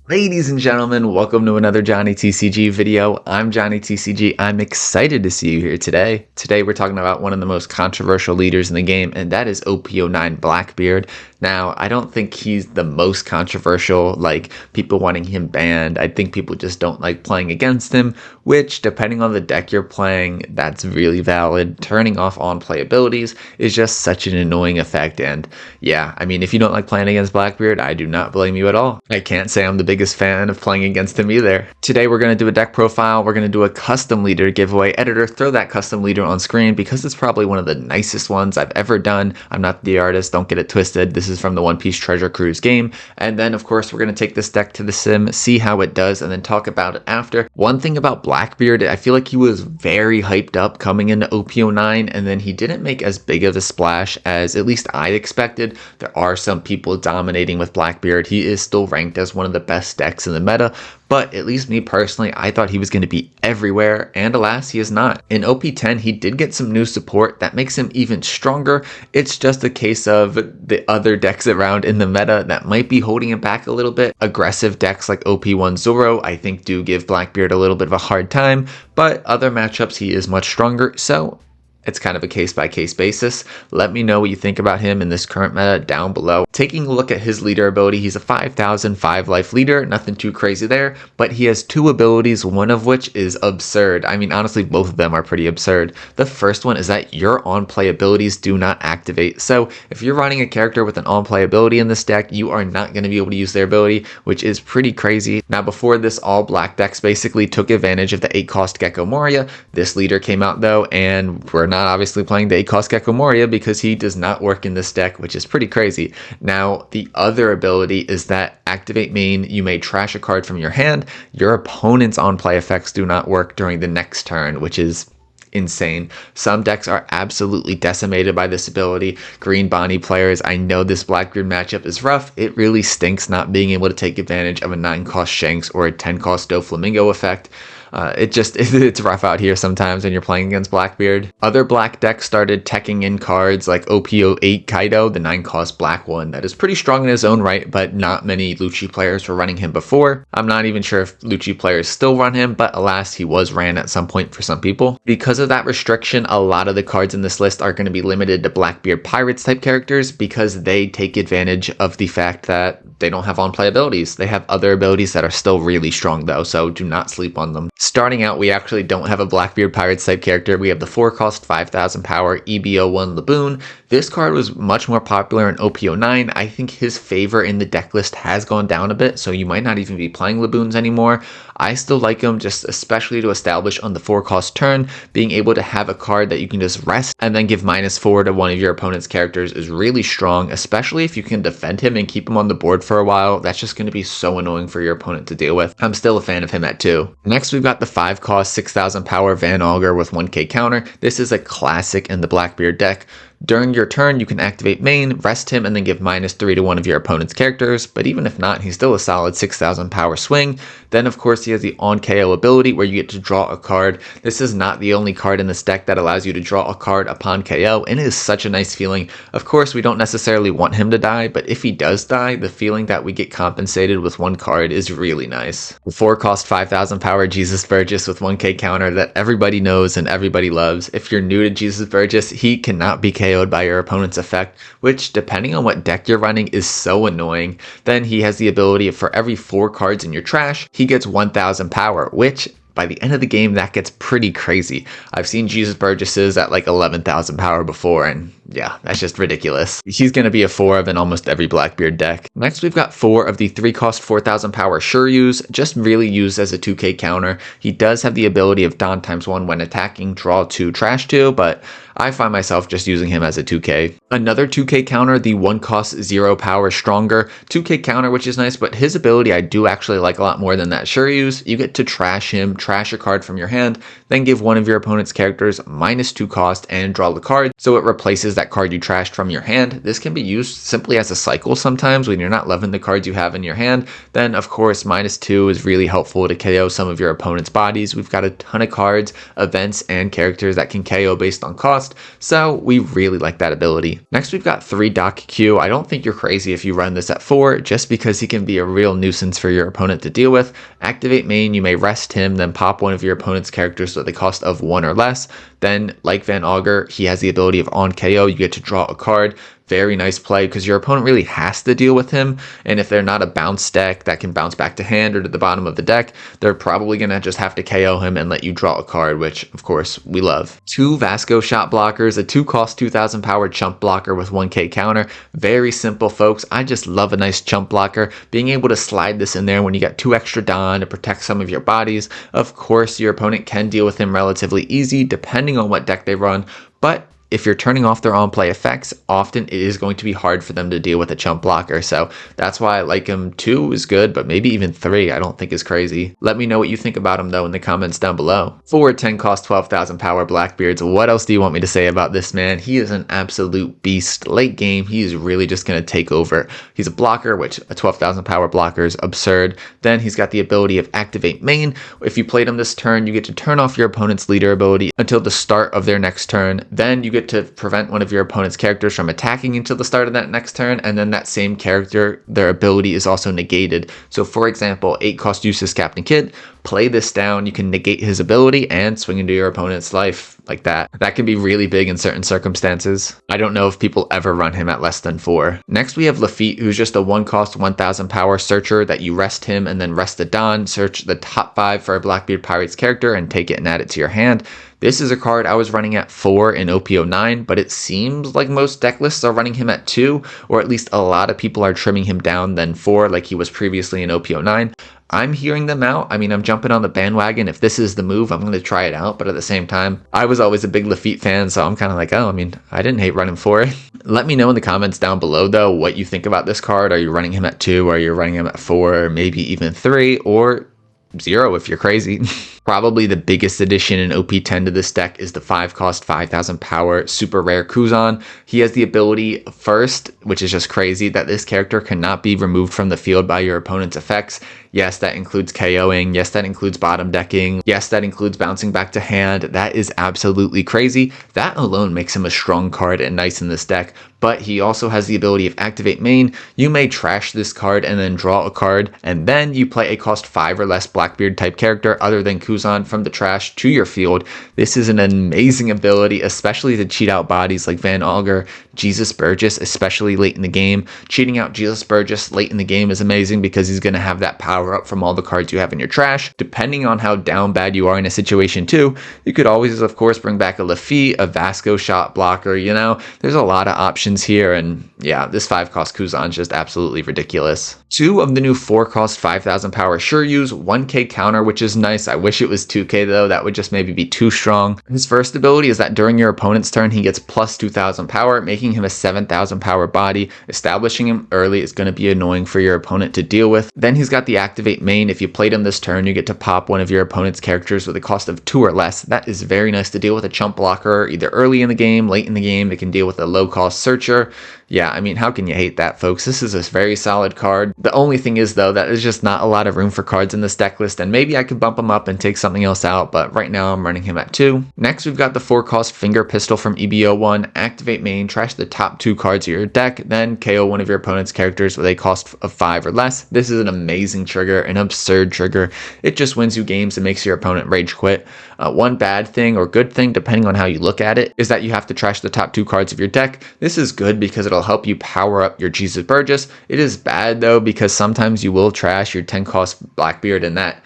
Ladies and gentlemen, welcome to another Johnny TCG video. I'm Johnny TCG. I'm excited to see you here today. Today we're talking about one of the most controversial leaders in the game, and that is OP10 Blackbeard. Now, I don't think he's the most controversial, like people wanting him banned. I think people just don't like playing against him, which depending on the deck you're playing, that's really valid. Turning off on-play abilities is just such an annoying effect, and yeah, I mean, if you don't like playing against Blackbeard, I do not blame you at all. I can't say I'm the biggest fan of playing against him either. Today we're going to do a deck profile, we're going to do a custom leader giveaway. Editor, throw that custom leader on screen because it's probably one of the nicest ones I've ever done. I'm not the artist, don't get it twisted. This is from the One Piece Treasure Cruise game. And then of course we're going to take this deck to the sim, see how it does, and then talk about it after. One thing about Blackbeard, I feel like he was very hyped up coming into OP10, and then he didn't make as big of a splash as at least I expected. There are some people dominating with Blackbeard. He is still ranked as one of the best decks in the meta, but at least me personally, I thought he was going to be everywhere, and alas, he is not. In OP10, he did get some new support that makes him even stronger. It's just a case of the other decks around in the meta that might be holding him back a little bit. Aggressive decks like OP10 Zoro, I think, do give Blackbeard a little bit of a hard time, but other matchups, he is much stronger, so it's kind of a case-by-case basis. Let me know what you think about him in this current meta down below. Taking a look at his leader ability, he's a 5,000 5-life leader, nothing too crazy there, but he has two abilities, one of which is absurd. I mean, honestly, both of them are pretty absurd. The first one is that your on-play abilities do not activate. So if you're running a character with an on-play ability in this deck, you are not going to be able to use their ability, which is pretty crazy. Now, before this, all black decks basically took advantage of the 8-cost Gecko Moria. This leader came out though, and we're not obviously playing the 8-cost Gecko Moria because he does not work in this deck, which is pretty crazy. Now, the other ability is that activate main, you may trash a card from your hand. Your opponent's on-play effects do not work during the next turn, which is insane. Some decks are absolutely decimated by this ability. Green Bonney players, I know this Blackbeard matchup is rough. It really stinks not being able to take advantage of a 9-cost Shanks or a 10-cost Doflamingo effect. It's rough out here sometimes when you're playing against Blackbeard. Other black decks started teching in cards like OP08 Kaido, the 9-cost black one that is pretty strong in his own right, but not many Lucci players were running him before. I'm not even sure if Lucci players still run him, but alas, he was ran at some point for some people. Because of that restriction, a lot of the cards in this list are going to be limited to Blackbeard Pirates type characters because they take advantage of the fact that they don't have on-play abilities. They have other abilities that are still really strong though, so do not sleep on them. Starting out, we actually don't have a Blackbeard Pirates type character. We have the 4-cost 5,000 power EBO1 Laboon. This card was much more popular in OP09. I think his favor in the deck list has gone down a bit, so you might not even be playing Laboons anymore. I still like him, just especially to establish on the 4-cost turn. Being able to have a card that you can just rest and then give -4 to one of your opponent's characters is really strong, especially if you can defend him and keep him on the board for a while. That's just going to be so annoying for your opponent to deal with. I'm still a fan of him at 2. Next, we've got the 5-cost 6,000 power Van Augur with 1k counter. This is a classic in the Blackbeard deck. During your turn, you can activate main, rest him, and then give -3 to one of your opponent's characters, but even if not, he's still a solid 6,000 power swing. Then of course he has the on KO ability where you get to draw a card. This is not the only card in this deck that allows you to draw a card upon KO, and it is such a nice feeling. Of course, we don't necessarily want him to die, but if he does die, the feeling that we get compensated with one card is really nice. The 4-cost 5,000 power Jesus Burgess with 1k counter that everybody knows and everybody loves. If you're new to Jesus Burgess, he cannot be KO'd by your opponent's effect, which depending on what deck you're running is so annoying. Then he has the ability of for every 4 cards in your trash, he gets 1,000 power, which by the end of the game, that gets pretty crazy. I've seen Jesus Burgesses at like 11,000 power before, and yeah, that's just ridiculous. He's going to be a 4 of in almost every Blackbeard deck. Next, we've got 4 of the 3-cost 4,000 power Shuryus, just really used as a 2k counter. He does have the ability of Don ×1 when attacking, draw 2, trash 2, but I find myself just using him as a 2k. Another 2k counter, the 1-cost 0 power Stronger, 2k counter, which is nice, but his ability I do actually like a lot more than that Shuryus. You get to trash him, trash a card from your hand, then give one of your opponent's characters -2 cost and draw the card, so it replaces that card you trashed from your hand. This can be used simply as a cycle sometimes when you're not loving the cards you have in your hand. Then of course -2 is really helpful to KO some of your opponent's bodies. We've got a ton of cards, events, and characters that can KO based on cost, so we really like that ability. Next we've got 3 Doc Q. I don't think you're crazy if you run this at 4, just because he can be a real nuisance for your opponent to deal with. Activate main, you may rest him, then pop one of your opponent's characters with a cost of 1 or less. Then, like Van Augur, he has the ability of on KO, you get to draw a card. Very nice play because your opponent really has to deal with him, and if they're not a bounce deck that can bounce back to hand or to the bottom of the deck, they're probably going to just have to KO him and let you draw a card, which of course we love. 2 Vasco shot blockers, a 2-cost 2000 power chump blocker with 1k counter. Very simple, folks. I just love a nice chump blocker. Being able to slide this in there when you got 2 extra Don to protect some of your bodies. Of course, your opponent can deal with him relatively easy depending on what deck they run, but if you're turning off their on-play effects, often it is going to be hard for them to deal with a chump blocker. So that's why I like him. 2 is good, but maybe even 3 I don't think is crazy. Let me know what you think about him though in the comments down below. 4 10-cost 12,000 power Blackbeards. What else do you want me to say about this man? He is an absolute beast. Late game, he is really just going to take over. He's a blocker, which a 12,000 power blocker is absurd. Then he's got the ability of activate main. If you played him this turn, you get to turn off your opponent's leader ability until the start of their next turn. Then you get to prevent one of your opponent's characters from attacking until the start of that next turn, and then that same character, their ability is also negated. So for example, 8-cost uses Captain Kidd, play this down, you can negate his ability and swing into your opponent's life like that. That can be really big in certain circumstances. I don't know if people ever run him at less than 4. Next we have Lafitte, who's just a 1-cost 1000 power searcher that you rest him and then rest the Don, search the top 5 for a Blackbeard Pirates character and take it and add it to your hand. This is a card I was running at 4 in OP10, but it seems like most deck lists are running him at 2, or at least a lot of people are trimming him down than 4 like he was previously in OP09. I'm hearing them out. I mean, I'm jumping on the bandwagon. If this is the move, I'm going to try it out. But at the same time, I was always a big Lafitte fan, so I'm kind of like, oh, I mean, I didn't hate running 4. Let me know in the comments down below, though, what you think about this card. Are you running him at 2? Are you running him at 4? Maybe even 3? Or 0 if you're crazy. Probably the biggest addition in OP10 to this deck is the 5-cost 5000 power super rare Kuzan. He has the ability first, which is just crazy, that this character cannot be removed from the field by your opponent's effects. Yes, that includes KOing. Yes, that includes bottom decking. Yes, that includes bouncing back to hand. That is absolutely crazy. That alone makes him a strong card and nice in this deck. But he also has the ability of activate main. You may trash this card and then draw a card, and then you play a cost 5 or less Blackbeard type character other than Kuzan from the trash to your field. This is an amazing ability, especially to cheat out bodies like Van Augur, Jesus Burgess, especially late in the game. Cheating out Jesus Burgess late in the game is amazing because he's going to have that power up from all the cards you have in your trash. Depending on how down bad you are in a situation too, you could always, of course, bring back a Lafitte, a Vasco shot blocker, you know. There's a lot of options here, and yeah, this 5-cost Kuzan is just absolutely ridiculous. 2 of the new 4-cost 5000 power sure use 1k counter, which is nice. I wish it was 2k though. That would just maybe be too strong. His first ability is that during your opponent's turn, he gets plus 2000 power, making him a 7000 power body. Establishing him early is going to be annoying for your opponent to deal with. Then he's got the activate main. If you played him this turn, you get to pop one of your opponent's characters with a cost of 2 or less. That is very nice to deal with a chump blocker, either early in the game, late in the game. It can deal with a low cost searcher. Yeah, I mean, how can you hate that, folks? This is a very solid card. The only thing is, though, that there's just not a lot of room for cards in this deck list, and maybe I could bump him up and take something else out, but right now I'm running him at 2. Next, we've got the 4-cost Finger Pistol from EBO1. Activate main, trash the top 2 cards of your deck, then KO one of your opponent's characters with a cost of 5 or less. This is an amazing trigger, an absurd trigger. It just wins you games and makes your opponent rage quit. One bad thing or good thing, depending on how you look at it, is that you have to trash the top 2 cards of your deck. This is good because it'll help you power up your Jesus Burgess. It is bad though because sometimes you will trash your 10-cost Blackbeard, and that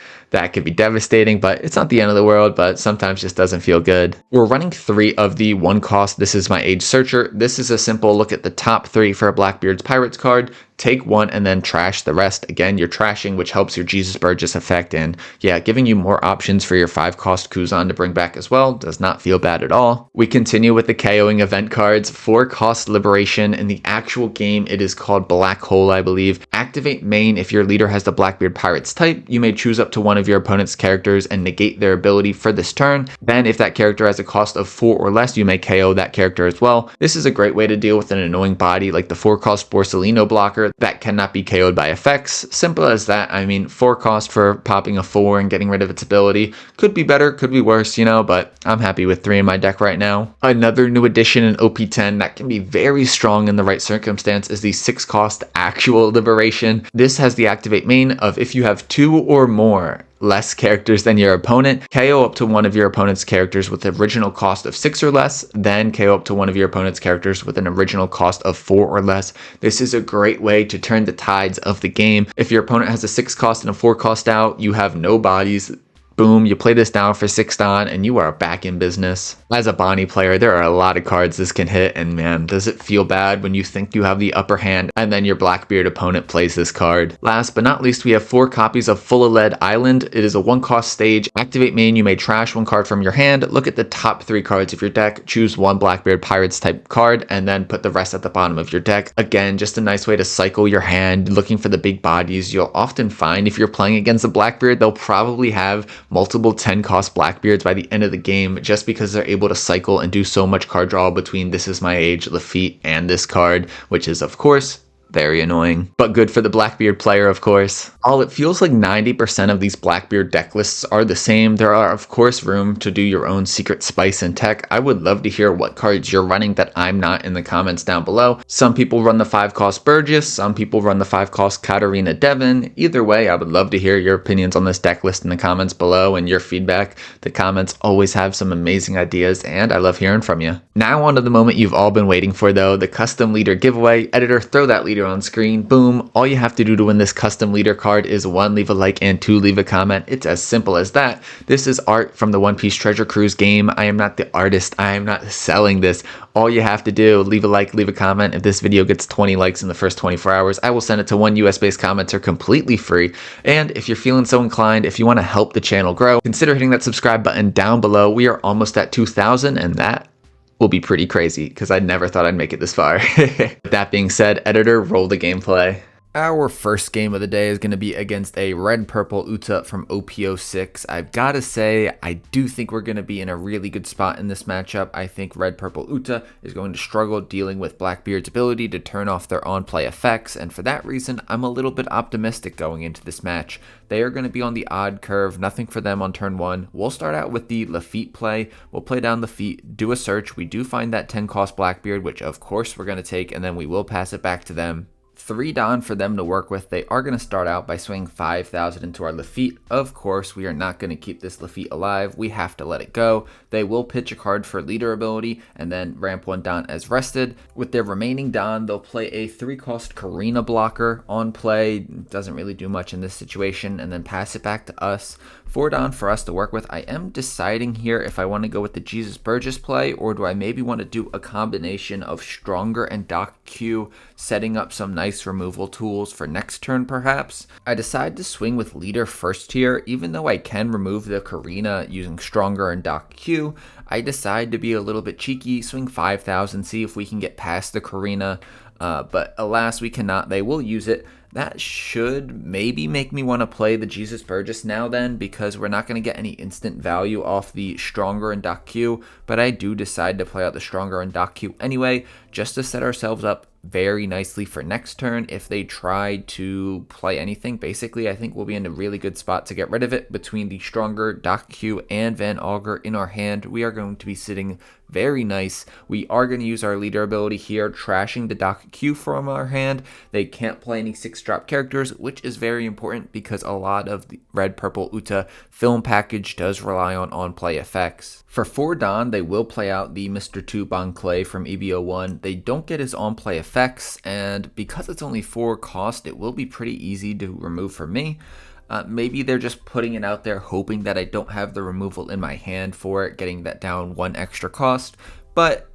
could be devastating, but it's not the end of the world, but sometimes just doesn't feel good. We're running 3 of the 1-cost This Is My Age Searcher. This is a simple look at the top 3 for a Blackbeard's Pirates card. Take 1 and then trash the rest. Again, you're trashing, which helps your Jesus Burgess effect, and yeah, giving you more options for your 5-cost Kuzan to bring back as well. Does not feel bad at all. We continue with the KOing event cards. 4-cost Liberation. In the actual game, it is called Black Hole, I believe. Activate main. If your leader has the Blackbeard Pirates type, you may choose up to one of of your opponent's characters and negate their ability for this turn. Then if that character has a cost of 4 or less, you may KO that character as well. This is a great way to deal with an annoying body like the 4-cost Borsellino blocker that cannot be KO'd by effects. Simple as that. I mean, 4 cost for popping a 4 and getting rid of its ability could be better, could be worse, you know, but I'm happy with 3 in my deck right now. Another new addition in OP10 that can be very strong in the right circumstance is the 6-cost Actual Liberation. This has the activate main of if you have 2 or more less characters than your opponent, KO up to one of your opponent's characters with an original cost of 6 or less, then KO up to one of your opponent's characters with an original cost of 4 or less. This is a great way to turn the tides of the game. If your opponent has a 6 cost and a 4 cost out, you have no bodies. Boom, you play this down for 6 Don and you are back in business. As a Bonney player, there are a lot of cards this can hit, and man, does it feel bad when you think you have the upper hand and then your Blackbeard opponent plays this card. Last but not least, we have 4 copies of Full of Lead Island. It is a 1-cost stage. Activate main, you may trash 1 card from your hand, look at the top 3 cards of your deck, choose 1 Blackbeard Pirates type card, and then put the rest at the bottom of your deck. Again, just a nice way to cycle your hand, looking for the big bodies. You'll often find if you're playing against a Blackbeard, they'll probably have multiple 10-cost Blackbeards by the end of the game just because they're able to cycle and do so much card draw between This Is My Age, Lafitte, and this card, which is, of course, very annoying, but good for the Blackbeard player, of course. It feels like 90% of these Blackbeard deck lists are the same. There are, of course, room to do your own secret spice and tech. I would love to hear what cards you're running that I'm not in the comments down below. Some people run the 5-cost Burgess, some people run the 5-cost Katarina Devon. Either way, I would love to hear your opinions on this deck list in the comments below and your feedback. The comments always have some amazing ideas, and I love hearing from you. Now on to the moment you've all been waiting for, though, the custom leader giveaway. Editor, throw that leader on screen. Boom. All you have to do to win this custom leader card is 1, leave a like, and 2, leave a comment. It's as simple as that. This is art from the One Piece Treasure Cruise game. I am not the artist. I am not selling this. All you have to do, leave a like, leave a comment. If this video gets 20 likes in the first 24 hours, I will send it to 1 US-based commenter completely free. And if you're feeling so inclined, if you want to help the channel grow, consider hitting that subscribe button down below. We are almost at 2,000, and that will be pretty crazy because I never thought I'd make it this far. With that being said, editor, roll the gameplay. Our first game of the day is going to be against a red-purple Uta from OP06. I've got to say, I do think we're going to be in a really good spot in this matchup. I think red-purple Uta is going to struggle dealing with Blackbeard's ability to turn off their on-play effects, and for that reason, I'm a little bit optimistic going into this match. They are going to be on the odd curve, nothing for them on turn 1. We'll start out with the Lafitte play. We'll play down Lafitte, do a search. We do find that 10-cost Blackbeard, which of course we're going to take, and then we will pass it back to them. 3 Don for them to work with. They are going to start out by swinging 5,000 into our Lafitte. Of course, we are not going to keep this Lafitte alive. We have to let it go. They will pitch a card for leader ability and then ramp 1 Don as rested. With their remaining Don, they'll play a 3-cost Karina blocker on play. Doesn't really do much in this situation, and then pass it back to us. 4 Don for us to work with. I am deciding here if I want to go with the Jesus Burgess play, or do I maybe want to do a combination of Stronger and Doc Q, setting up some nice removal tools for next turn perhaps. I decide to swing with leader first here. Even though I can remove the Karina using Stronger and Doc Q, I decide to be a little bit cheeky, swing 5,000, see if we can get past the Karina, but alas we cannot. They will use it. That should maybe make me want to play the Jesus Burgess now then, because we're not going to get any instant value off the Stronger and Doc Q, but I do decide to play out the Stronger and Doc Q anyway, just to set ourselves up very nicely for next turn. If they try to play anything, basically I think we'll be in a really good spot to get rid of it. Between the Stronger, Doc Q, and Van Augur in our hand, we are going to be sitting very nice. We are going to use our leader ability here, trashing the Doc Q from our hand. They can't play any 6-drop characters, which is very important because a lot of the red-purple Uta film package does rely on play effects. For 4 Don, they will play out the Mr. 2 Bon Clay from EBO1. They don't get his on-play effects, and because it's only 4 cost, it will be pretty easy to remove for me. Maybe they're just putting it out there hoping that I don't have the removal in my hand for it, getting that down 1 extra cost, but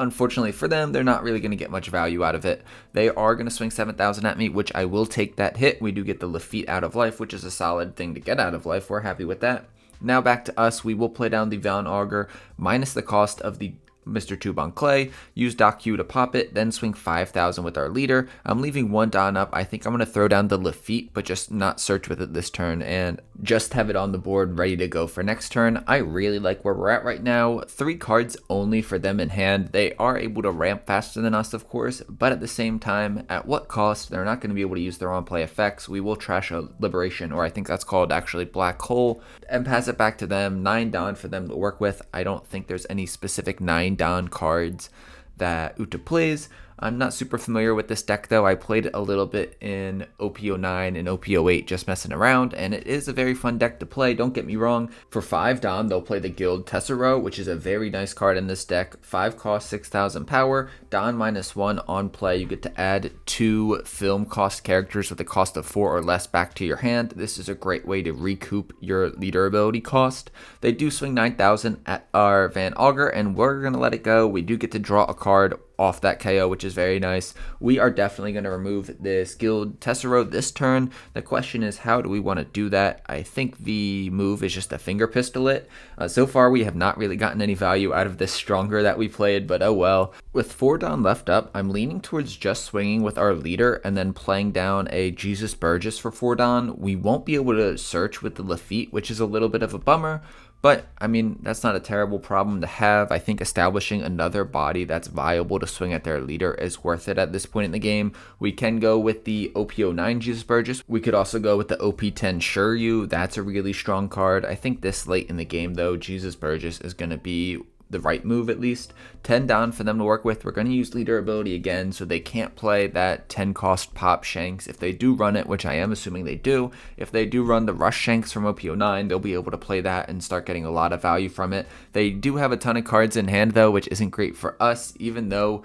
unfortunately for them, they're not really going to get much value out of it. They are going to swing 7,000 at me, which I will take that hit. We do get the Lafitte out of life, which is a solid thing to get out of life. We're happy with that. Now back to us. We will play down the Van Augur minus the cost of the Mr. Tube on Clay, use Doc Q to pop it, then swing 5,000 with our leader. I'm leaving one Don up. I think I'm going to throw down the Lafitte, but just not search with it this turn and just have it on the board ready to go for next turn. I really like where we're at right now. 3 cards only for them in hand. They are able to ramp faster than us, of course, but at the same time, at what cost? They're not going to be able to use their on-play effects. We will trash a Liberation, or I think that's called actually Black Hole, and pass it back to them. 9 Don for them to work with. I don't think there's any specific 9 Don cards that Uta plays. I'm not super familiar with this deck though. I played it a little bit in OP10 and OP08 just messing around, and it is a very fun deck to play, don't get me wrong. For 5 Don, they'll play the Guild Tessero, which is a very nice card in this deck. 5 cost, 6,000 power, Don -1 on play. You get to add 2 film cost characters with a cost of 4 or less back to your hand. This is a great way to recoup your leader ability cost. They do swing 9,000 at our Van Augur, and we're going to let it go. We do get to draw a card off that KO, which is very nice. We are definitely going to remove this Guild Tessero this turn. The question is, how do we want to do that? I think the move is just to finger pistol it. So far, we have not really gotten any value out of this Stronger that we played, but oh well. With 4 Don left up, I'm leaning towards just swinging with our leader and then playing down a Jesus Burgess for 4 Don. We won't be able to search with the Lafitte, which is a little bit of a bummer. But, I mean, that's not a terrible problem to have. I think establishing another body that's viable to swing at their leader is worth it at this point in the game. We can go with the OP09 Jesus Burgess. We could also go with the OP10 Shiryu. That's a really strong card. I think this late in the game, though, Jesus Burgess is going to be the right move at least. 10 Don for them to work with. We're going to use leader ability again, so they can't play that 10 cost pop Shanks. If they do run it, which I am assuming they do, if they do run the Rush Shanks from OP09, they'll be able to play that and start getting a lot of value from it. They do have a ton of cards in hand though, which isn't great for us, even though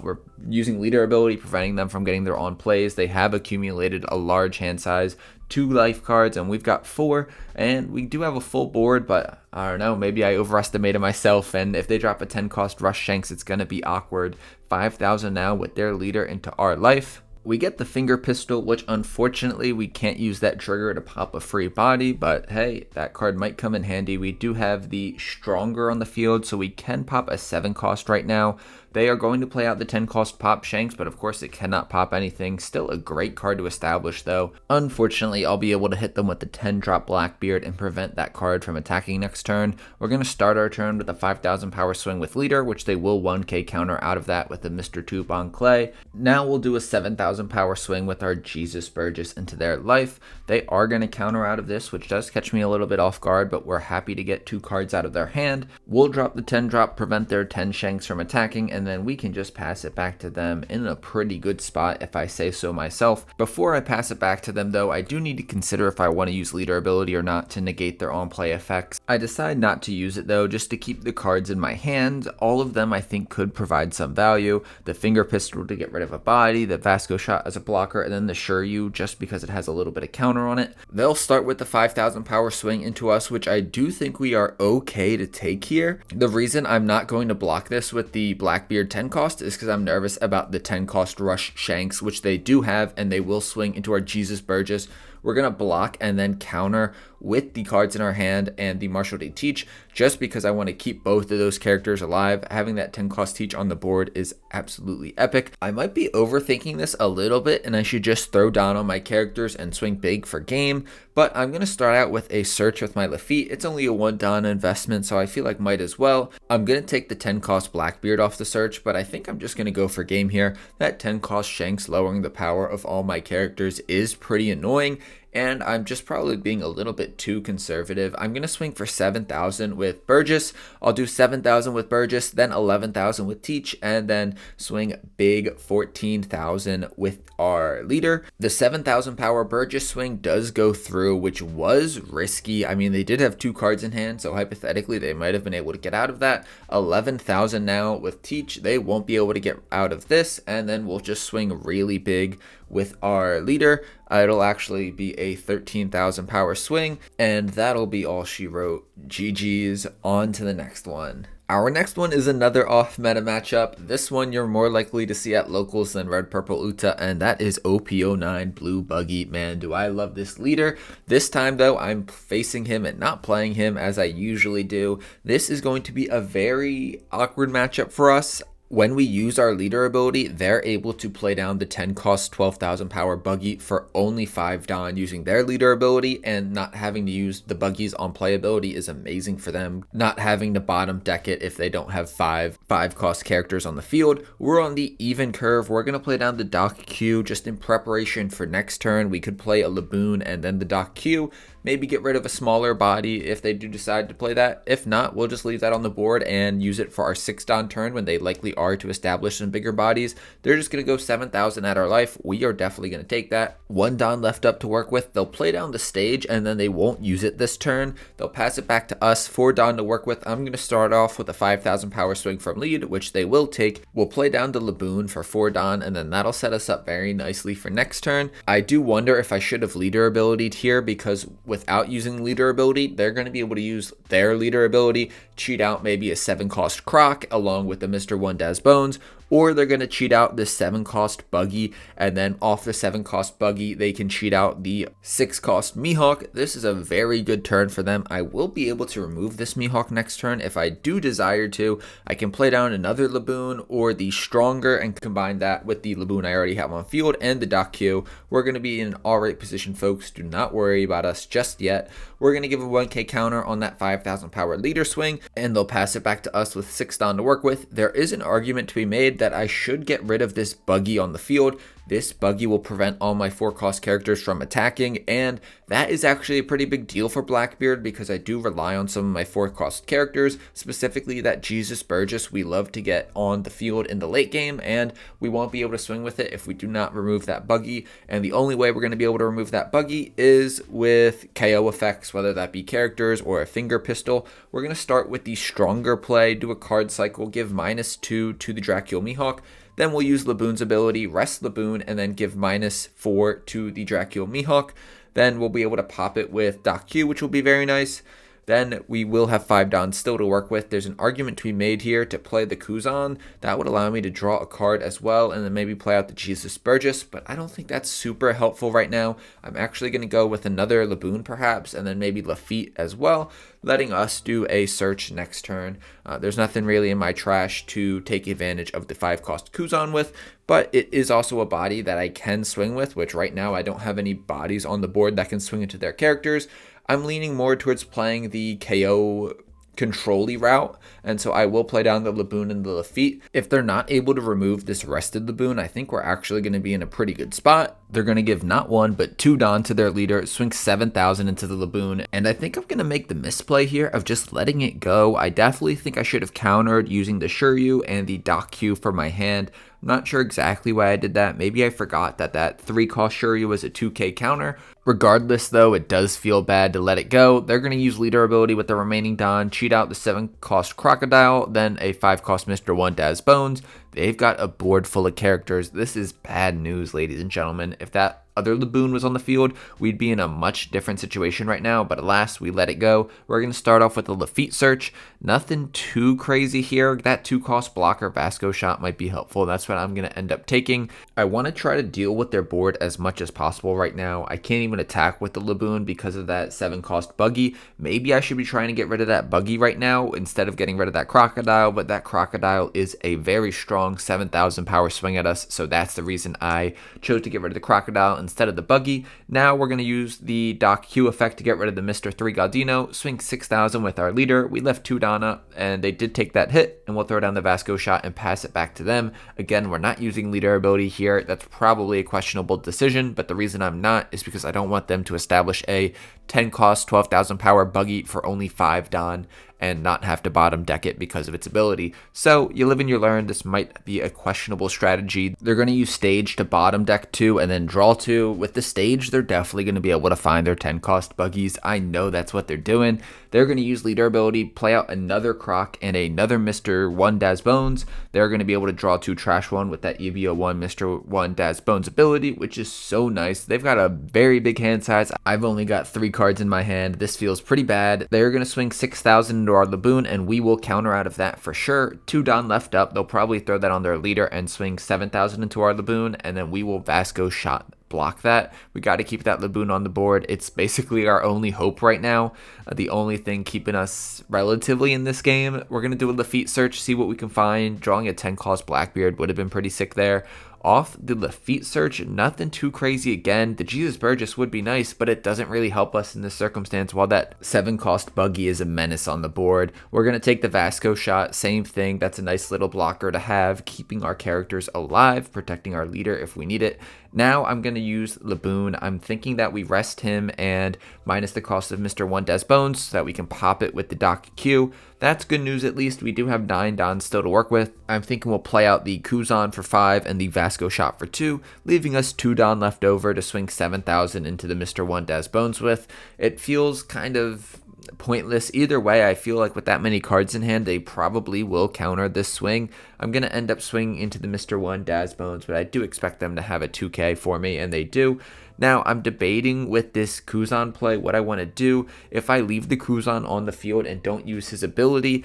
we're using leader ability, preventing them from getting their on plays. They have accumulated a large hand size, 2 life cards, and we've got 4, and we do have a full board, but I don't know, maybe I overestimated myself, and if they drop a 10 cost Rush Shanks, it's going to be awkward. 5,000 now with their leader into our life. We get the finger pistol, which unfortunately we can't use that trigger to pop a free body, but hey, that card might come in handy. We do have the Stronger on the field, so we can pop a 7 cost right now. They are going to play out the 10 cost pop Shanks, but of course it cannot pop anything. Still a great card to establish though. Unfortunately, I'll be able to hit them with the 10 drop Blackbeard and prevent that card from attacking next turn. We're going to start our turn with a 5,000 power swing with leader, which they will 1k counter out of that with the Mr. Tube on Clay. Now we'll do a 7,000 power swing with our Jesus Burgess into their life. They are going to counter out of this, which does catch me a little bit off guard, but we're happy to get 2 cards out of their hand. We'll drop the 10 drop, prevent their 10 Shanks from attacking, and then we can just pass it back to them in a pretty good spot if I say so myself. Before I pass it back to them though, I do need to consider if I want to use leader ability or not to negate their on play effects. I decide not to use it though, just to keep the cards in my hand. All of them I think could provide some value. The finger pistol to get rid of a body, the Vasco shot as a blocker, and then the Shiryu just because it has a little bit of counter on it. They'll start with the 5,000 power swing into us, which I do think we are okay to take here. The reason I'm not going to block this with the Blackbeard 10 cost is because I'm nervous about the 10 cost Rush Shanks, which they do have, and they will swing into our Jesus Burgess. We're going to block and then counter with the cards in our hand and the Martial Day Teach, just because I want to keep both of those characters alive. Having that 10 cost Teach on the board is absolutely epic. I might be overthinking this a little bit, and I should just throw down on my characters and swing big for game, but I'm going to start out with a search with my Lafitte. It's only a 1 Don investment, so I feel like might as well. I'm going to take the 10 cost Blackbeard off the search, but I think I'm just going to go for game here. That 10 cost Shanks lowering the power of all my characters is pretty annoying, and I'm just probably being a little bit too conservative. I'm going to swing for 7,000 with Burgess. I'll do 7,000 with Burgess, then 11,000 with Teach, and then swing big 14,000 with our leader. The 7,000 power Burgess swing does go through, which was risky. I mean, they did have 2 cards in hand, so hypothetically they might have been able to get out of that. 11,000 now with Teach. They won't be able to get out of this, and then we'll just swing really big with our leader. It'll actually be a 13,000 power swing, and that'll be all she wrote. GG's, on to the next one. Our next one is another off-meta matchup. This one you're more likely to see at locals than Red Purple Uta, and that is OP10 Blue Buggy. Man, do I love this leader. This time, though, I'm facing him and not playing him as I usually do. This is going to be a very awkward matchup for us. When we use our leader ability, they're able to play down the 10 cost 12,000 power Buggy for only 5 Don using their leader ability, and not having to use the Buggies on playability is amazing for them. Not having to bottom deck it if they don't have 5 cost characters on the field. We're on the even curve. We're going to play down the Doc Q just in preparation for next turn. We could play a Laboon and then the Doc Q. Maybe get rid of a smaller body if they do decide to play that. If not, we'll just leave that on the board and use it for our 6 Don turn when they likely are to establish some bigger bodies. They're just going to go 7,000 at our life. We are definitely going to take that. 1 Don left up to work with. They'll play down the stage and then they won't use it this turn. They'll pass it back to us. 4 Don to work with. I'm going to start off with a 5,000 power swing from lead, which they will take. We'll play down the Laboon for 4 Don, and then that'll set us up very nicely for next turn. I do wonder if I should have leader ability'd here, because without using leader ability, they're going to be able to use their leader ability, cheat out maybe a 7 cost Croc along with the Mr. One Daz Bones, or they're going to cheat out the 7 cost Buggy, and then off the 7 cost Buggy, they can cheat out the 6 cost Mihawk. This is a very good turn for them. I will be able to remove this Mihawk next turn if I do desire to. I can play down another Laboon or the Stronger and combine that with the Laboon I already have on field and the Doc Q. We're going to be in an alright position, folks. Do not worry about us just yet. We're going to give a 1k counter on that 5,000 power leader swing, and they'll pass it back to us with 6 Don to work with. There is an argument to be made that I should get rid of this Buggy on the field. This Buggy will prevent all my 4 cost characters from attacking, and that is actually a pretty big deal for Blackbeard because I do rely on some of my 4 cost characters, specifically that Jesus Burgess we love to get on the field in the late game, and we won't be able to swing with it if we do not remove that Buggy. And the only way we're going to be able to remove that Buggy is with KO effects, whether that be characters or a finger pistol. We're going to start with the Stronger play, do a card cycle, give -2 to the Dracula Mihawk. Then we'll use Laboon's ability, rest Laboon, and then give -4 to the Dracula Mihawk. Then we'll be able to pop it with Doc Q, which will be very nice. Then we will have 5 Dons still to work with. There's an argument to be made here to play the Kuzan. That would allow me to draw a card as well, and then maybe play out the Jesus Burgess, but I don't think that's super helpful right now. I'm actually going to go with another Laboon perhaps, and then maybe Lafitte as well, letting us do a search next turn. There's nothing really in my trash to take advantage of the 5 cost Kuzan with, but it is also a body that I can swing with, which right now I don't have any bodies on the board that can swing into their characters. I'm leaning more towards playing the KO control-y route, and so I will play down the Laboon and the Lafitte. If they're not able to remove this rested Laboon, I think we're actually going to be in a pretty good spot. They're going to give not 1 but 2 Don to their leader, swing 7,000 into the Laboon, and I think I'm going to make the misplay here of just letting it go. I definitely think I should have countered using the Shiryu and the Doc Q for my hand. I'm not sure exactly why I did that. Maybe I forgot that that 3 cost Shiryu was a 2k counter. Regardless, though, it does feel bad to let it go. They're going to use leader ability with the remaining Don, cheat out the 7 cost Crocodile, then a 5 cost Mr. One Daz Bones. They've got a board full of characters. This is bad news, ladies and gentlemen. If that other Laboon was on the field, we'd be in a much different situation right now, but alas, we let it go. We're going to start off with a Lafitte search. Nothing too crazy here. That 2 cost blocker Vasco shot might be helpful. That's what I'm going to end up taking. I want to try to deal with their board as much as possible right now. I can't even attack with the Laboon because of that 7 cost Buggy. Maybe I should be trying to get rid of that Buggy right now instead of getting rid of that Crocodile, but that Crocodile is a very strong 7,000 power swing at us, so that's the reason I chose to get rid of the Crocodile instead of the Buggy. Now we're going to use the Doc Q effect to get rid of the Mr. 3 Gaudino, swing 6,000 with our leader. We left 2 Donna, and they did take that hit, and we'll throw down the Vasco shot and pass it back to them. Again, we're not using leader ability here. That's probably a questionable decision, but the reason I'm not is because I don't want them to establish a 10 cost 12,000 power Buggy for only 5 Don and not have to bottom deck it because of its ability. So you live and you learn. This might be a questionable strategy. They're going to use stage to bottom deck 2 and then draw 2. With the stage, they're definitely going to be able to find their 10 cost Buggies. I know that's what they're doing. They're going to use leader ability, play out another Croc and another Mr. 1 Daz Bones. They're going to be able to draw 2 Trash 1 with that EVO 1 Mr. 1 Daz Bones ability, which is so nice. They've got a very big hand size. I've only got 3 cards in my hand. This feels pretty bad. They're going to swing 6,000 into our Laboon, and we will counter out of that for sure. 2 Don left up. They'll probably throw that on their leader and swing 7,000 into our Laboon, and then we will Vasco shot block that. We got to keep that Laboon on the board. It's basically our only hope right now. The only thing keeping us relatively in this game. We're going to do a Lafitte search, see what we can find. Drawing a 10 cost Blackbeard would have been pretty sick there. Off the Lafitte search, nothing too crazy again. The Jesus Burgess would be nice, but it doesn't really help us in this circumstance while that 7 cost Buggy is a menace on the board. We're going to take the Vasco shot, same thing. That's a nice little blocker to have, keeping our characters alive, protecting our leader if we need it. Now I'm going to use Laboon. I'm thinking that we rest him and minus the cost of Mr. 1 Des Bones so that we can pop it with the Doc Q. That's good news at least. We do have 9 Dons still to work with. I'm thinking we'll play out the Kuzan for 5 and the Vasco shot for 2, leaving us 2 Don left over to swing 7,000 into the Mr. 1 Des Bones with. It feels kind of pointless either way. I feel like with that many cards in hand, they probably will counter this swing. I'm going to end up swinging into the Mr. 1 Daz Bones, but I do expect them to have a 2K for me, and they do. Now, I'm debating with this Kuzan play what I want to do. If I leave the Kuzan on the field and don't use his ability,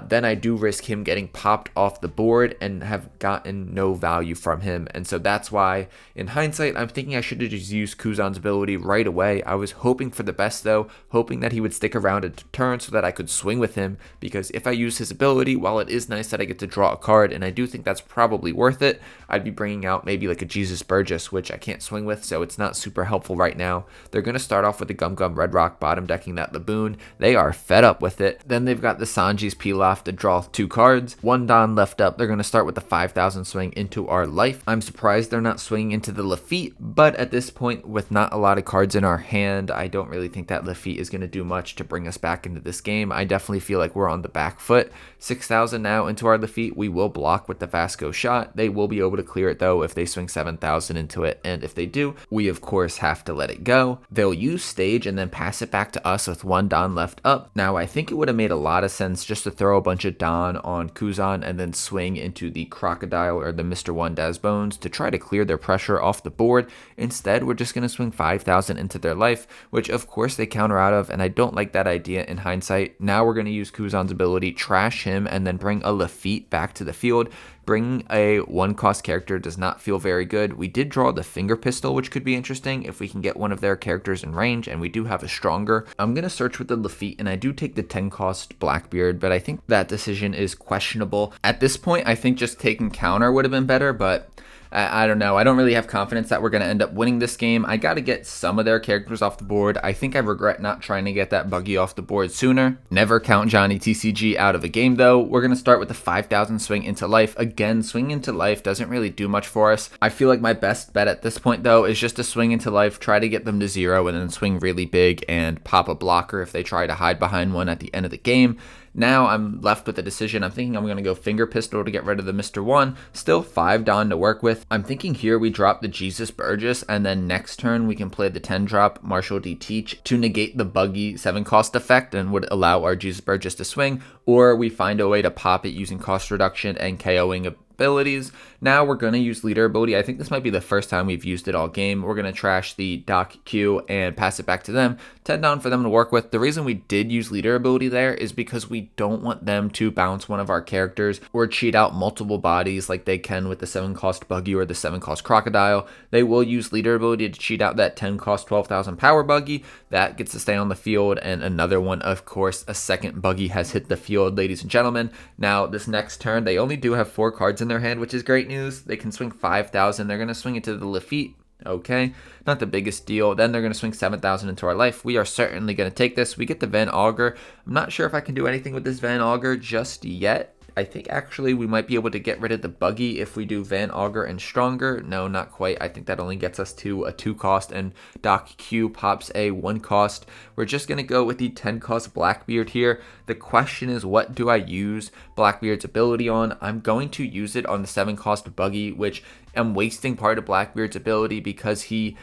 then I do risk him getting popped off the board and have gotten no value from him. And so that's why, in hindsight, I'm thinking I should have just used Kuzan's ability right away. I was hoping for the best, though, hoping that he would stick around a turn so that I could swing with him. Because if I use his ability, while it is nice that I get to draw a card, and I do think that's probably worth it, I'd be bringing out maybe like a Jesus Burgess, which I can't swing with, so it's not super helpful right now. They're going to start off with the Gum Gum Red Rock, bottom decking that Laboon. They are fed up with it. Then they've got the Sanji's Pilaf to draw 2 cards. 1 Don left up. They're going to start with the 5,000 swing into our life. I'm surprised they're not swinging into the Lafitte, but at this point, with not a lot of cards in our hand, I don't really think that Lafitte is going to do much to bring us back into this game. I definitely feel like we're on the back foot. 6,000 now into our Lafitte. We will block with the Vasco shot. They will be able to clear it though if they swing 7,000 into it, and if they do, we of course have to let it go. They'll use stage and then pass it back to us with 1 Don left up. Now I think it would have made a lot of sense just to throw a bunch of Don on Kuzan and then swing into the Crocodile or the Mr. 1 Daz Bones to try to clear their pressure off the board. Instead, we're just going to swing 5,000 into their life, which of course they counter out of, and I don't like that idea in hindsight. Now we're going to use Kuzan's ability, trash him, and then bring a Lafitte back to the field. Bringing a 1-cost character does not feel very good. We did draw the Finger Pistol, which could be interesting if we can get one of their characters in range, and we do have a stronger. I'm going to search with the Lafitte, and I do take the 10-cost Blackbeard, but I think that decision is questionable. At this point, I think just taking counter would have been better, but I don't know. I don't really have confidence that we're going to end up winning this game. I got to get some of their characters off the board. I think I regret not trying to get that Buggy off the board sooner. Never count Johnny TCG out of a game, though. We're going to start with the 5,000 swing into life. Again, swing into life doesn't really do much for us. I feel like my best bet at this point, though, is just to swing into life, try to get them to 0, and then swing really big and pop a blocker if they try to hide behind one at the end of the game. Now I'm left with a decision. I'm thinking I'm going to go Finger Pistol to get rid of the Mr. 1. Still 5 Don to work with. I'm thinking here we drop the Jesus Burgess, and then next turn we can play the 10 drop Marshall D. Teach to negate the Buggy 7-cost effect and would allow our Jesus Burgess to swing, or we find a way to pop it using cost reduction and KOing abilities. Now we're going to use leader ability. I think this might be the first time we've used it all game. We're going to trash the Doc Q and pass it back to them. 10 down for them to work with. The reason we did use leader ability there is because we don't want them to bounce one of our characters or cheat out multiple bodies like they can with the 7-cost Buggy or the 7-cost Crocodile. They will use leader ability to cheat out that 10-cost 12,000 power Buggy. That gets to stay on the field, and another one, of course, a second Buggy has hit the field, ladies and gentlemen. Now this next turn, they only do have 4 cards in their hand, which is great news. They can swing 5,000. They're going to swing it to the Lafitte. Okay, not the biggest deal. Then they're going to swing 7,000 into our life. We are certainly going to take this. We get the Van Augur. I'm not sure if I can do anything with this Van Augur just yet. I think actually we might be able to get rid of the Buggy if we do Van Augur and Stronger. No, not quite. I think that only gets us to a 2-cost, and Doc Q pops a 1-cost. We're just going to go with the 10-cost Blackbeard here. The question is, what do I use Blackbeard's ability on? I'm going to use it on the 7-cost Buggy, which I'm wasting part of Blackbeard's ability because the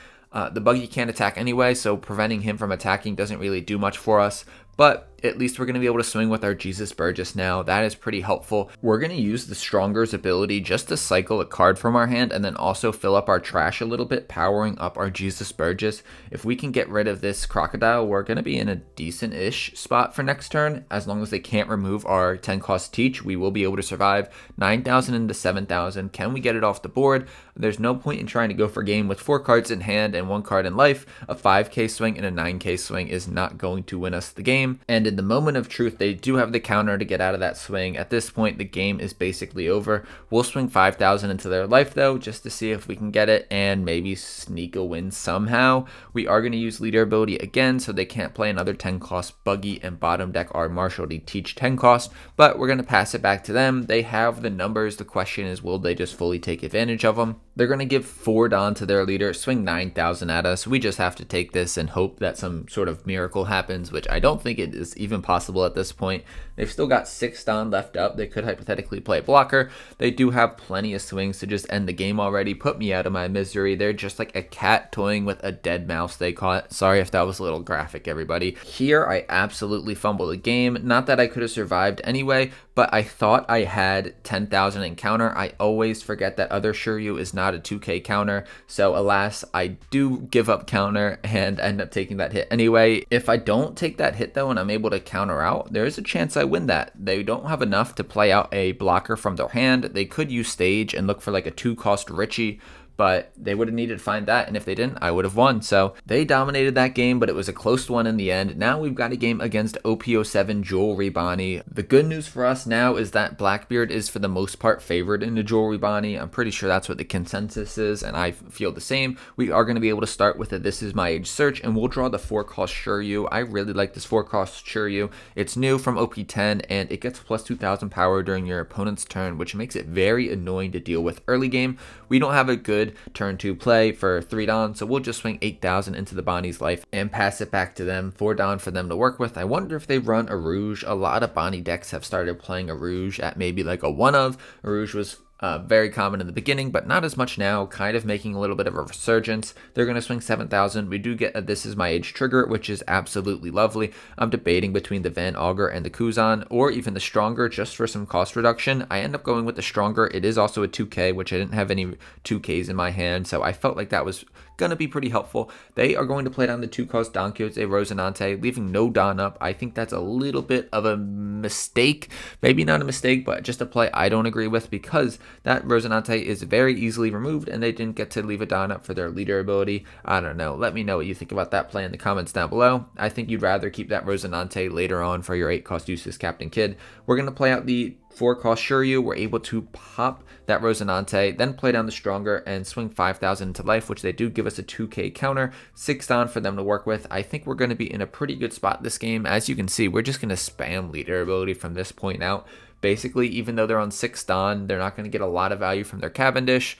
Buggy can't attack anyway, so preventing him from attacking doesn't really do much for us. but at least we're going to be able to swing with our Jesus Burgess now. That is pretty helpful. We're going to use the Stronger's ability just to cycle a card from our hand and then also fill up our trash a little bit, powering up our Jesus Burgess. If we can get rid of this Crocodile, we're going to be in a decent-ish spot for next turn. As long as they can't remove our 10 cost Teach, we will be able to survive. 9,000 into 7,000. Can we get it off the board? There's no point in trying to go for game with 4 cards in hand and 1 card in life. A 5k swing and a 9k swing is not going to win us the game. And in the moment of truth, they do have the counter to get out of that swing. At this point, the game is basically over. We'll swing 5,000 into their life though, just to see if we can get it and maybe sneak a win somehow. We are going to use leader ability again, so they can't play another 10 cost Buggy, and bottom deck our Marshall to Teach 10 cost, but we're going to pass it back to them. They have the numbers. The question is, will they just fully take advantage of them? They're going to give 4 Don to their leader, swing 9,000 at us. We just have to take this and hope that some sort of miracle happens, which I don't think it is even possible at this point. They've still got 6 Don left up. They could hypothetically play blocker. They do have plenty of swings to just end the game already, put me out of my misery. They're just like a cat toying with a dead mouse they caught. Sorry if that was a little graphic, everybody. Here, I absolutely fumbled the game. Not that I could have survived anyway, but I thought I had 10,000 in counter. I always forget that other Shiryu is not a 2k counter, so alas, I do give up counter and end up taking that hit anyway. If I don't take that hit though and I'm able to counter out, there's a chance I win that. They don't have enough to play out a blocker from their hand. They could use stage and look for like a 2 cost Richie, but they would have needed to find that, and if they didn't, I would have won. So they dominated that game, but it was a close one in the end. Now we've got a game against OP10 Jewelry Bonney. The good news for us now is that Blackbeard is for the most part favored in the Jewelry Bonney. I'm pretty sure that's what the consensus is, and I feel the same. We are going to be able to start with a This Is My Age search, and we'll draw the 4 cost Shiryu. I really like this 4 cost Shiryu. It's new from OP10, and it gets plus 2,000 power during your opponent's turn, which makes it very annoying to deal with early game. We don't have a good turn 2 play for 3 Don, so we'll just swing 8,000 into the Bonnie's life and pass it back to them. 4 Don for them to work with. I wonder if they run a Rouge. A lot of Bonney decks have started playing a Rouge at maybe like a 1 of. A Rouge was very common in the beginning, but not as much now, kind of making a little bit of a resurgence. They're going to swing 7,000. We do get a This Is My Age trigger, which is absolutely lovely. I'm debating between the Van Augur and the Kuzan, or even the Stronger, just for some cost reduction. I end up going with the Stronger. It is also a 2K, which I didn't have any 2Ks in my hand, so I felt like that was going to be pretty helpful. They are going to play down the 2 cost Don Quixote Rosinante, leaving no Don up. I think that's a little bit of a mistake. Maybe not a mistake, but just a play I don't agree with, because that Rosinante is very easily removed and they didn't get to leave a Don up for their leader ability. I don't know. Let me know what you think about that play in the comments down below. I think you'd rather keep that Rosinante later on for your 8 cost uses Captain Kid. We're going to play out the 4 cost Shiryu. We're able to pop that Rosinante, then play down the Stronger and swing 5,000 into life, which they do give us a 2k counter. 6 Don for them to work with. I think we're going to be in a pretty good spot this game. As you can see, we're just going to spam leader ability from this point out. Basically, even though they're on 6 Don, they're not going to get a lot of value from their Cavendish.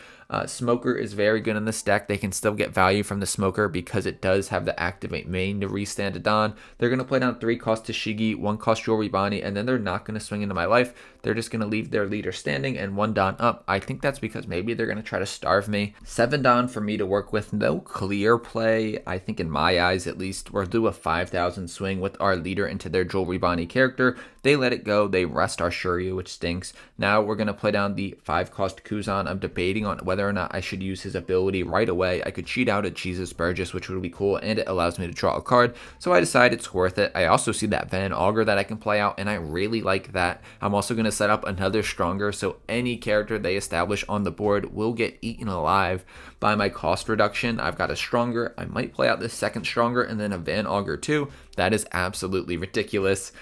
Smoker is very good in this deck. They can still get value from the Smoker because it does have the activate main to restand a Don. They're going to play down 3 cost Tashigi, 1 cost Jewelry Bonney, and then they're not going to swing into my life. They're just going to leave their leader standing and 1 Don up. I think that's because maybe they're going to try to starve me. 7 Don for me to work with. No clear play, I think in my eyes at least. We'll do a 5,000 swing with our leader into their Jewelry Bonney character. They let it go. They rest our Shiryu, which stinks. Now we're going to play down the 5 cost Kuzan. I'm debating on whether or not I should use his ability right away. I could cheat out a Jesus Burgess, which would be cool, and it allows me to draw a card. So I decide it's worth it. I also see that Van Augur that I can play out, and I really like that. I'm also going to set up another Stronger, so any character they establish on the board will get eaten alive by my cost reduction. I've got a Stronger. I might play out this second Stronger and then a Van Augur too. That is absolutely ridiculous.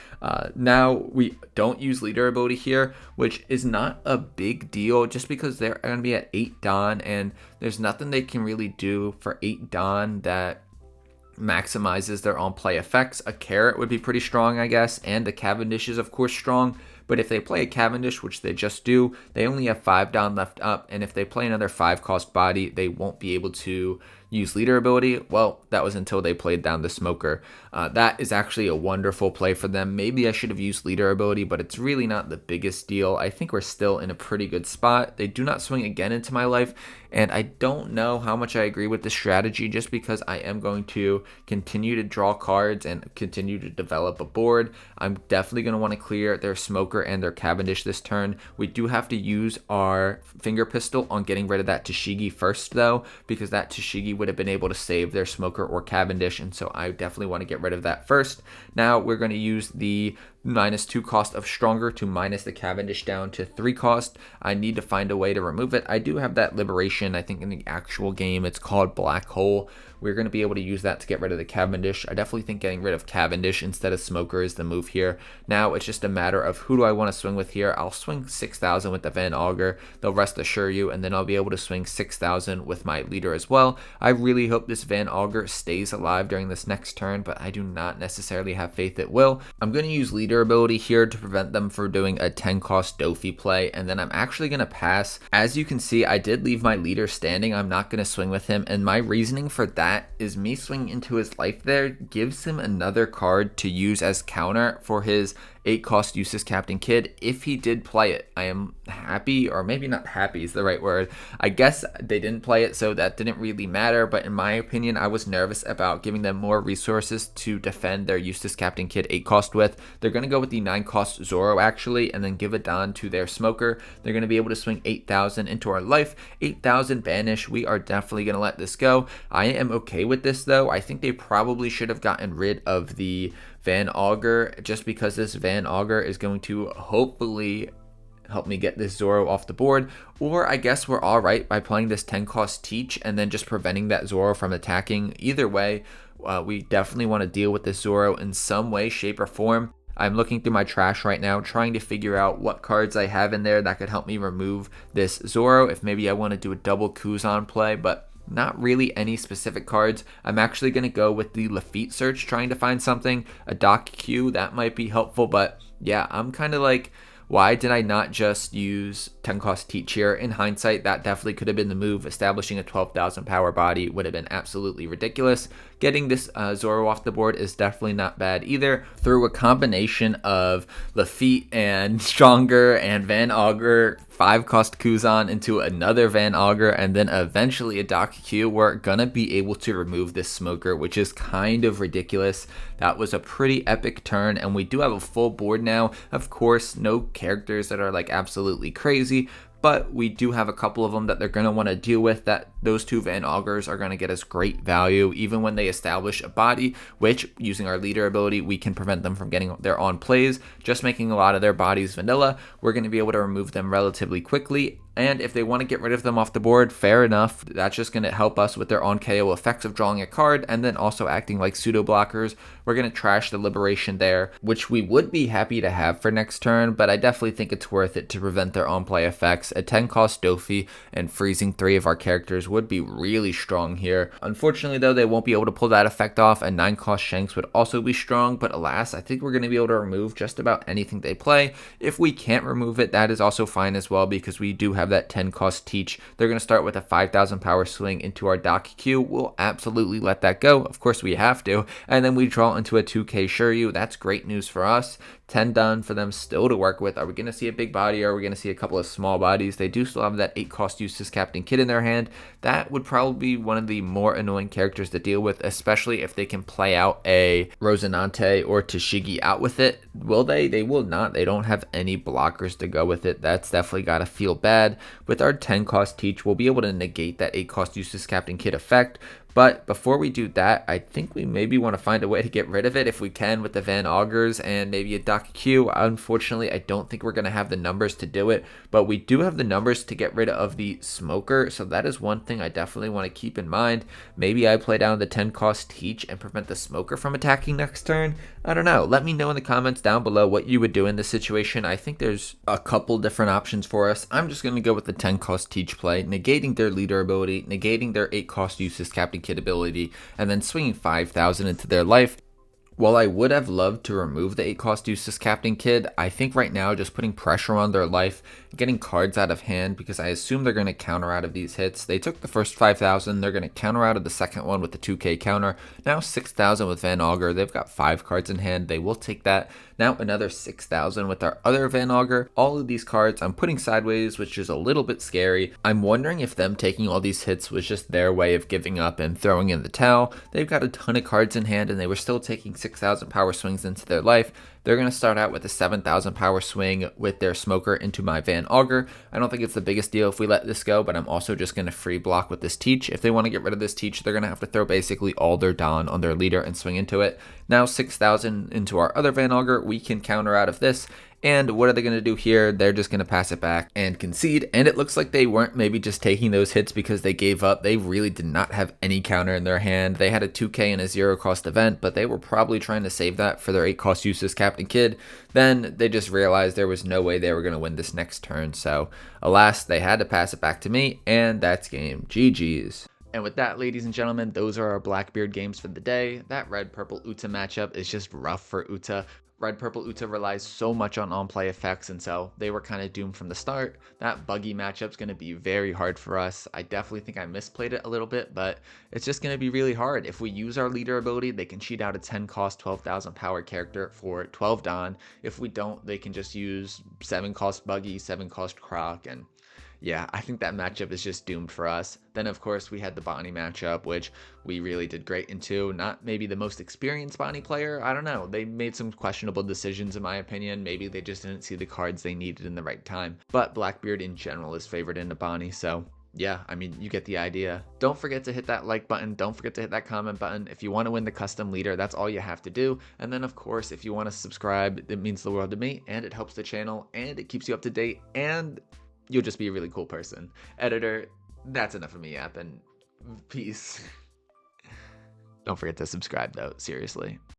Now we don't use leader ability here, which is not a big deal just because they're going to be at 8 Don and there's nothing they can really do for 8 Don that maximizes their on play effects. A Carrot would be pretty strong, I guess, and the Cavendish is of course strong. But if they play a Cavendish, which they just do, they only have 5 Don left up. And if they play another 5 cost body, they won't be able to use leader ability. Well, that was until they played down the smoker. That is actually a wonderful play for them. Maybe I should have used leader ability, but it's really not the biggest deal. I think we're still in a pretty good spot. They do not swing again into my life, and I don't know how much I agree with this strategy, just because I am going to continue to draw cards and continue to develop a board. I'm definitely going to want to clear their smoker and their Cavendish this turn. We do have to use our finger pistol on getting rid of that TCG first, though, because that TCG would have been able to save their smoker or Cavendish, and so I definitely want to get rid of that first. Now we're going to use the -2 cost of Stronger to minus the Cavendish down to 3 cost. I need to find a way to remove it. I do have that Liberation. I think in the actual game it's called Black Hole. We're going to be able to use that to get rid of the Cavendish. I definitely think getting rid of Cavendish instead of Smoker is the move here. Now it's just a matter of who do I want to swing with here. I'll swing 6,000 with the Van Augur. They'll rest assure you, and then I'll be able to swing 6,000 with my leader as well. I really hope this Van Augur stays alive during this next turn, but I do not necessarily have faith it will. I'm going to use leader ability here to prevent them from doing a 10 cost Dofi play, and then I'm actually going to pass. As you can see, I did leave my leader standing. I'm not going to swing with him, and my reasoning for that is me swinging into his life there gives him another card to use as counter for his 8 cost Useless Captain Kid if he did play it. I am happy, or maybe not happy is the right word. I guess they didn't play it, so that didn't really matter, but in my opinion, I was nervous about giving them more resources to defend their Useless Captain Kid 8 cost with. They're going to go with the 9 cost Zoro actually, and then give it on to their smoker. They're going to be able to swing 8,000 into our life, 8,000 banish. We are definitely going to let this go. I am okay with this though. I think they probably should have gotten rid of the Van Augur, just because this Van Augur is going to hopefully help me get this Zoro off the board. Or I guess we're all right by playing this 10 cost Teach and then just preventing that Zoro from attacking. Either way, we definitely want to deal with this Zoro in some way, shape, or form. I'm looking through my trash right now, trying to figure out what cards I have in there that could help me remove this Zoro, if maybe I want to do a double Kuzan play, but not really any specific cards. I'm actually going to go with the Lafitte search, trying to find something. A Doc Q, that might be helpful, but yeah, I'm kind of like, why did I not just use 10 cost Teach here? In hindsight, that definitely could have been the move. Establishing a 12,000 power body would have been absolutely ridiculous. Getting this Zoro off the board is definitely not bad either. Through a combination of Lafitte and Stronger and Van Augur, 5 cost Kuzan into another Van Augur, and then eventually a Doc Q, we're gonna be able to remove this smoker, which is kind of ridiculous. That was a pretty epic turn, and we do have a full board now. Of course, no characters that are like absolutely crazy, but we do have a couple of them that they're going to want to deal with. That those 2 Van Augurs are going to get us great value even when they establish a body, which using our leader ability we can prevent them from getting their on plays, just making a lot of their bodies vanilla. We're going to be able to remove them relatively quickly, and if they want to get rid of them off the board, fair enough. That's just going to help us with their on KO effects of drawing a card and then also acting like pseudo blockers. We're going to trash the Liberation there, which we would be happy to have for next turn, but I definitely think it's worth it to prevent their on play effects. A 10 cost Dofi and freezing 3 of our characters would be really strong here. Unfortunately though, they won't be able to pull that effect off, and 9 cost Shanks would also be strong, but alas, I think we're going to be able to remove just about anything they play. If we can't remove it, that is also fine as well, because we do have that 10 cost Teach. They're going to start with a 5,000 power swing into our Doc Q. We'll absolutely let that go. Of course we have to. And then we draw into a 2k Shiryu. That's great news for us. 10 done for them still to work with. Are we going to see a big body, or are we going to see a couple of small bodies? They do still have that 8 cost Useless Captain Kid in their hand. That would probably be one of the more annoying characters to deal with, especially if they can play out a Rosinante or Tashigi out with it. Will they? They will not. They don't have any blockers to go with it. That's definitely got to feel bad. With our 10 cost Teach, we'll be able to negate that 8 cost Useless Captain Kid effect. But before we do that, I think we maybe want to find a way to get rid of it if we can with the Van Augurs and maybe a Doc Q. Unfortunately, I don't think we're going to have the numbers to do it, but we do have the numbers to get rid of the smoker, so that is one thing I definitely want to keep in mind. Maybe I play down the 10 cost Teach and prevent the smoker from attacking next turn. I don't know. Let me know in the comments down below what you would do in this situation. I think there's a couple different options for us. I'm just going to go with the 10 cost Teach play, negating their leader ability, negating their 8 cost Useless Captain Kid ability, and then swinging 5,000 into their life. While I would have loved to remove the 8 cost Useless Captain Kid, I think right now just putting pressure on their life, getting cards out of hand, because I assume they're going to counter out of these hits. They took the first 5,000, they're going to counter out of the second one with the 2k counter. Now 6,000 with Van Augur, they've got 5 cards in hand, they will take that. Now another 6,000 with our other Van Augur. All of these cards I'm putting sideways, which is a little bit scary. I'm wondering if them taking all these hits was just their way of giving up and throwing in the towel. They've got a ton of cards in hand and they were still taking 6,000 power swings into their life. They're going to start out with a 7,000 power swing with their smoker into my Van Augur. I don't think it's the biggest deal if we let this go, but I'm also just going to free block with this Teach. If they want to get rid of this Teach, they're going to have to throw basically all their Dawn on their leader and swing into it. Now 6,000 into our other Van Augur, we can counter out of this. And what are they going to do here? They're just going to pass it back and concede. And it looks like they weren't maybe just taking those hits because they gave up. They really did not have any counter in their hand. They had a 2k and a 0 cost event, but they were probably trying to save that for their 8 cost Useless Captain Kid. Then they just realized there was no way they were going to win this next turn. So alas, they had to pass it back to me, and that's game. GG's. And with that, ladies and gentlemen, those are our Blackbeard games for the day. That red-purple Uta matchup is just rough for Uta. Red-purple Uta relies so much on on-play effects, and so they were kind of doomed from the start. That Buggy matchup's going to be very hard for us. I definitely think I misplayed it a little bit, but it's just going to be really hard. If we use our leader ability, they can cheat out a 10 cost, 12,000 power character for 12 Dawn. If we don't, they can just use 7 cost Buggy, 7 cost Croc, and yeah, I think that matchup is just doomed for us. Then, of course, we had the Bonney matchup, which we really did great into. Not maybe the most experienced Bonney player. I don't know. They made some questionable decisions, in my opinion. Maybe they just didn't see the cards they needed in the right time. But Blackbeard, in general, is favored into Bonney, so yeah, I mean, you get the idea. Don't forget to hit that like button. Don't forget to hit that comment button. If you want to win the custom leader, that's all you have to do. And then, of course, if you want to subscribe, it means the world to me, and it helps the channel, and it keeps you up to date, and you'll just be a really cool person. Editor, that's enough of me yapping. Peace. Don't forget to subscribe, though, seriously.